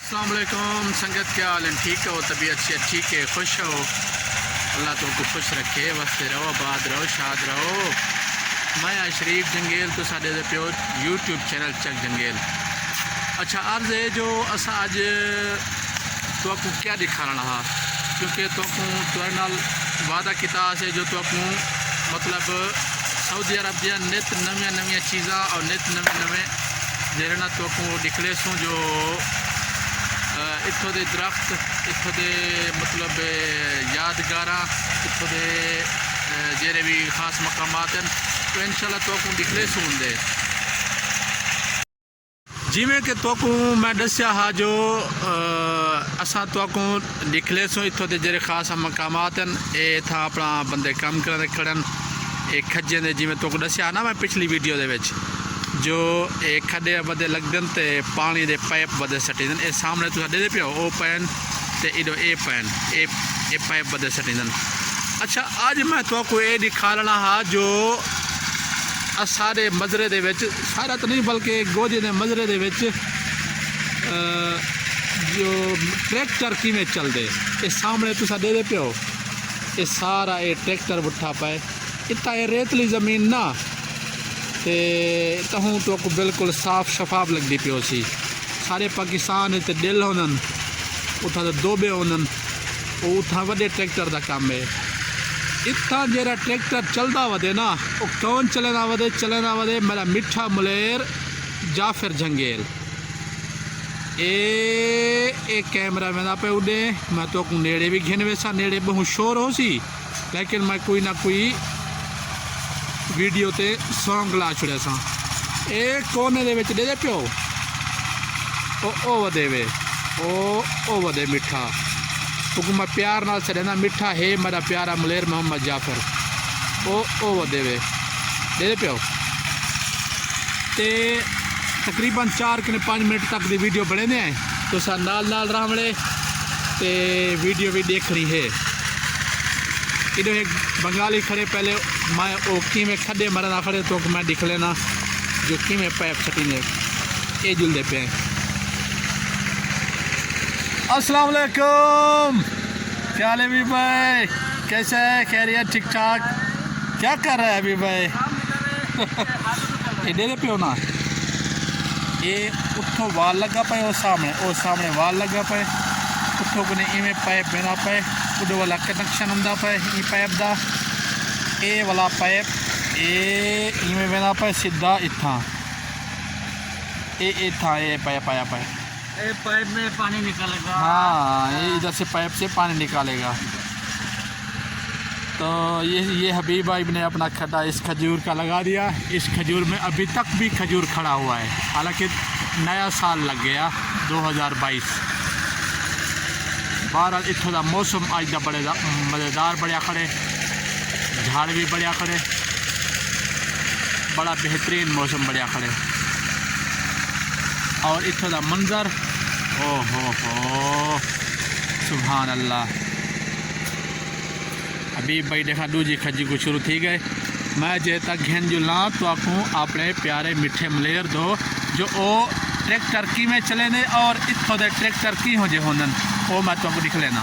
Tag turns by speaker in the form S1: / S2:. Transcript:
S1: अस्सलाम वालेकुम संगत, क्या हाल है? ठीक हो? तबीयत से ठीक है? खुश हो? अल्लाह तुमको खुश रखे, वस्ते रहो, आबाद रहो, शाद रहो। मैं शरीफ जंगेल तो साढ़े प्यो यूट्यूब चैनल चक जंगेल। अच्छा, अर्ज है जो असा अज तो क्या दिखाना रहा, क्योंकि तुम्हारे नाल वादा किया से जो मतलब सऊदी अरब दिया नित नवी नवी चीज़ा और नित नवे नवे जेरे ना दिखले सूँ जो इत्थों के दरख्त, इत्थों के मतलब यादगार, इत्थों के जेरे भी खास मकामात हैं, तो इंशाल्लाह तो दिखले सूँ दे जिमें कि तो मैं दसिया हा जो असा तो दिखले सूँ इत्थों के जेरे खास मकामात हैं। ये था अपना बंदे काम कर खड़न एक खज्जे ने जिमें तो दसिया ना मैं पिछली वीडियो दे विच जो एक खड्डे बदे लगदन ते पानी दे पाइप बदे सटीदन। ए सामने तुम दे पियो ओ पैन ते इडो ए पैन ए पाइप बदे सटीदन। अच्छा, आज मैं तो ये दिखाना हा जो सारे मजरे दे विच, सारा तो नहीं बल्कि गोजे दे मजरे दे विच जो ट्रैक्टर किमें चलते। ये सामने तुम दे पियो ये सारा ये ट्रैक्टर बुठा पाए। इतना ये रेतली ज़मीन ना ते तहूँ तो बिल्कुल साफ शफाफ लगती पियो सी। सारे पाकिस्तान ते दिल होनन उथा तो दोबे होनन, उथा वड्डे ट्रैक्टर का काम है। इतना जरा ट्रैक्टर चलता वधे ना वो कौन चलेना वधे मेरा मिठा मुलेर जाफिर जंगेल। ए कैमरा में पे उड़े, मैं तो नेड़े भी घिन वैसा, नेड़े बहुत शोर हो सी, लेकिन मैं कोई ना कोई वीडियो ते सॉन्ग ला छुड़िया सा। ए कोने दे विच दे पियो ओ वधे वे ओ वधे मिठा, क्योंकि मैं प्यार नाल छड़ना मिठा है मेरा प्यारा मुलेर मोहम्मद जाफर ओ वधे वे दे पियो। ते तकरीबन 4-5 मिनट तक दी वीडियो बने ने तो सा नाल रावणे ते वीडियो भी देख रही है। इधर एक बंगाली खड़े, पहले मैं ओ की में खड्डे मरना खड़े तो मैं दिख लेना जो की में पैप छटी ने ये जुलदे पे। अस्सलाम वालेकुम, क्या हाल है अभी भाई? कैसा है? खैरियत? ठीक ठाक? क्या कर रहा है अभी भाई? ये दे पे हो ना, ये उठो वाल लगा पाए, वो सामने वाल लगा पाए, उठो को इवें पाइप बना पाए, उधर वाला कनेक्शन होंदा पाए ई पाइप दा, ए वाला पाइप ए इवें बना पाए सीधा इत्था इत्था ये पाइप आया पाए,
S2: ए पाइप में पानी निकालेगा।
S1: हाँ, ये इधर से पाइप से पानी निकालेगा। तो ये हबीब भाई ने अपना खड्डा इस खजूर का लगा दिया। इस खजूर में अभी तक भी खजूर खड़ा हुआ है, हालांकि नया साल लग गया 2022। बहरहाल इत्थों का मौसम अज का बड़े मज़ेदार बढ़िया खड़े, झाड़ भी बढ़िया खड़े, बड़ा बेहतरीन मौसम बढ़िया खड़े। और इत्थों का मंजर ओ हो सुभान अल्लाह। अभी भाई देखा दूजी खजी को शुरू थी गए। मैं जे तक घेन जुला तो आपको अपने प्यारे मिठे मलेर दो जो ओ ट्रैक्टर की में चले ने और इत्थों दे ट्रैक्टर की हो जे होनन वो मैं तुमको दिख लेना।